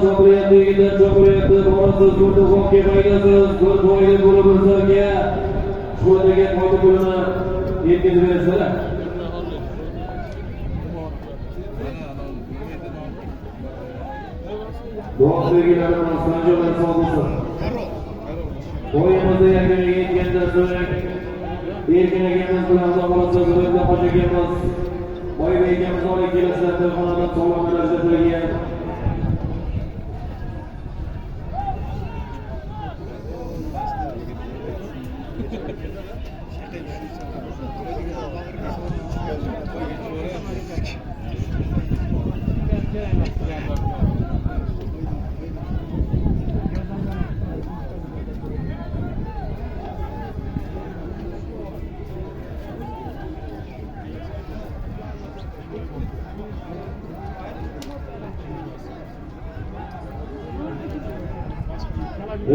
Jo'qlayapti yigitlar, jo'qlayapti. Borasiz, ko'rdi qo'mga foydasiz. Ko'z foyda bo'lib o'zlarga sho'dagi foyda pulini yetkazib berasizlar. Duo belgilarimiz sanjolar sog' bo'lsin. O'yinimizni yakuniga yetgandan so'ng erkin akamiz bilan Xudo xohlasa Hoji akamiz Boybek akamiz olib kelasizlar. To'yxonadan sog'lomlar ajratilgan.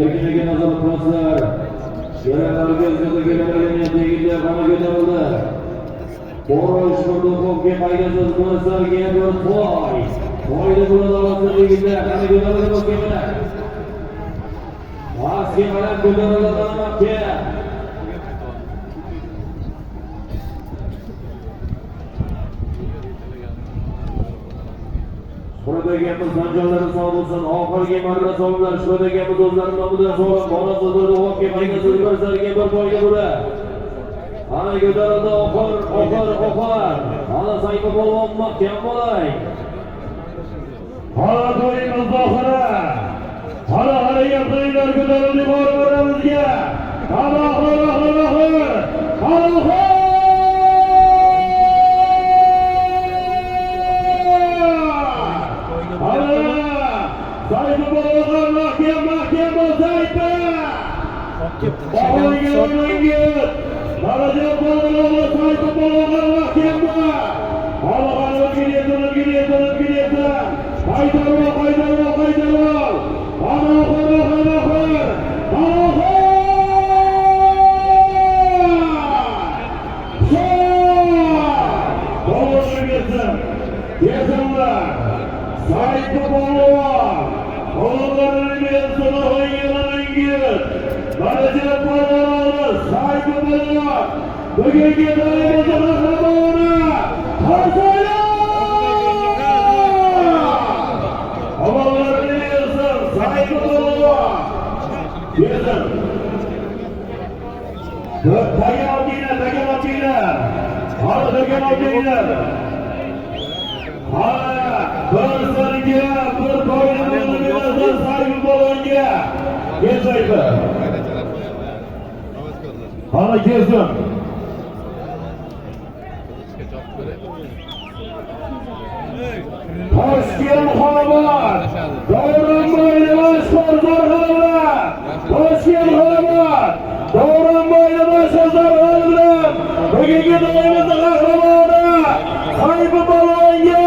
Erkinlikka nazorat qilasizlar. Yaranlarga o'zgartirganlarga tegishli qona ko'tarildi. Borish Qo'rdoqovga foydasiz bo'lsalarga bir to'y. Foyda bo'ladi olasiligida qana ko'tarildi bo'lsa. Pastga qarab ko'tarildi qanamoqqa. Sho'dagamiz sanjonlari sog' bo'lsin. Oxirgi marra sog'lar sho'dagamiz o'zlari nomidan so'rab borasiz Qo'rdoqovga foydasiz bo'lsalarga bir foyda bo'ladi. Ana ko'tarildi oxir. Ana sayfi polvon mahkam bo'lay. Hala to'yimiz oxiri. Hala gapinglar ko'tarildi borimizga. Hala. Sayfi polvon mahkam bo'lsaydi. Darajat polvon sayfi polvon mahkam bo'la. Hala giryapti. Qaytarib. Ana oxir. Yetimlar. Sayfi polvon. Oğullarının mevzunu oynayan Darajat polvon sayfi polvon. Bugünkü dayımızın kahramanı Hasan'a. Oğullarının mevzunu sayfi polvon. Yetim. Tagan oltinglar. Hali tagan oltinglar. Birisiga bir foydani berasiz sayfi polvonga. Kesaydi. Ana kelsin. Toshkent xonobod. Davronboy boshqor zarg'alar. Toshkent xonobod. Davronboy boshqor zarg'alar. Bugungi do'yimizning qahramoni sayfi polvonga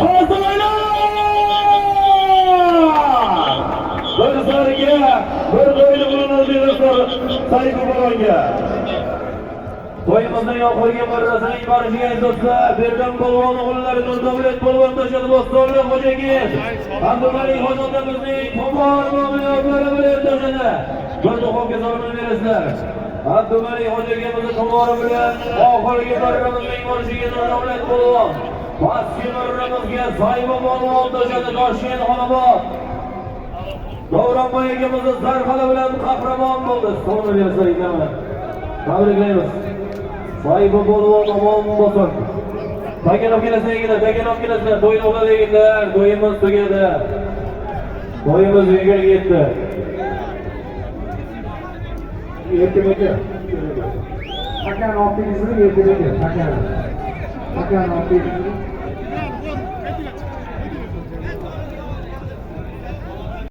hozirlar. Bizlarga bir do'yni qo'llanadilar sayfi polvonga. To'yimizning oxirgi marrasining barishiga do'stlar, Bergan polvon o'g'illari Nurdavlat polvon tashadi Bo'stonli xo'jagiz. Abdumalik xonadonimizning tomor muomalalari bilan tashadi. Bir to'xovga salomini berasizlar. Abdumalik xo'jagimizning tomori bilan oxirgi marramizning barishiga Nurdavlat polvon. Pastki marramizga sayfi polvon tashadi Toshkent xonobod. Davronboy akamizni zarxala bilan qahramon bo'ldi. Salomini berasizlar. Tabriklaymiz. Sayfi polvon omon bo'lsin. Tagan olib kelasizlar. To'yni o'qlaydilar. To'yimiz tugadi. To'yimiz uyga yetdi. Erkimaka. Tagan oltingizni erkimaka. Tagan oltingizni